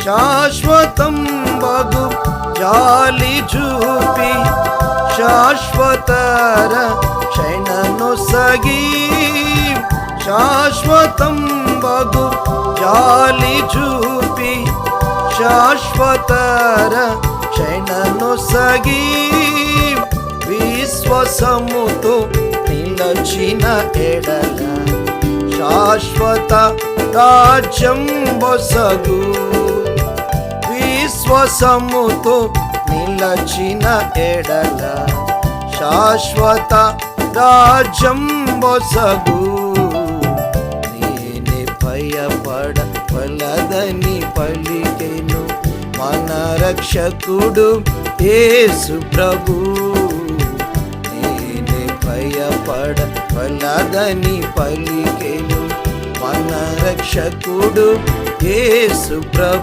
శాశ్వతం బగు జాలి చూపి శాశ్వత రక్షణనొసగి శాశ్వతం బగు జాలి చూపి శాశ్వత రక్షణనొసగి విశ్వాసముతో నిలచిన ఎడల శాశ్వత రాజ్యం బొసగు విశ్వాసముతో నిలచిన ఎడల శాశ్వత రాజ్యం బొసగు నేనే భయపడవలదని పలికెను మన రక్షకుడు యేసు ప్రభు. నేనే భయపడవలదని పలికెను మన రక్షకుడు యేసు ప్రభు.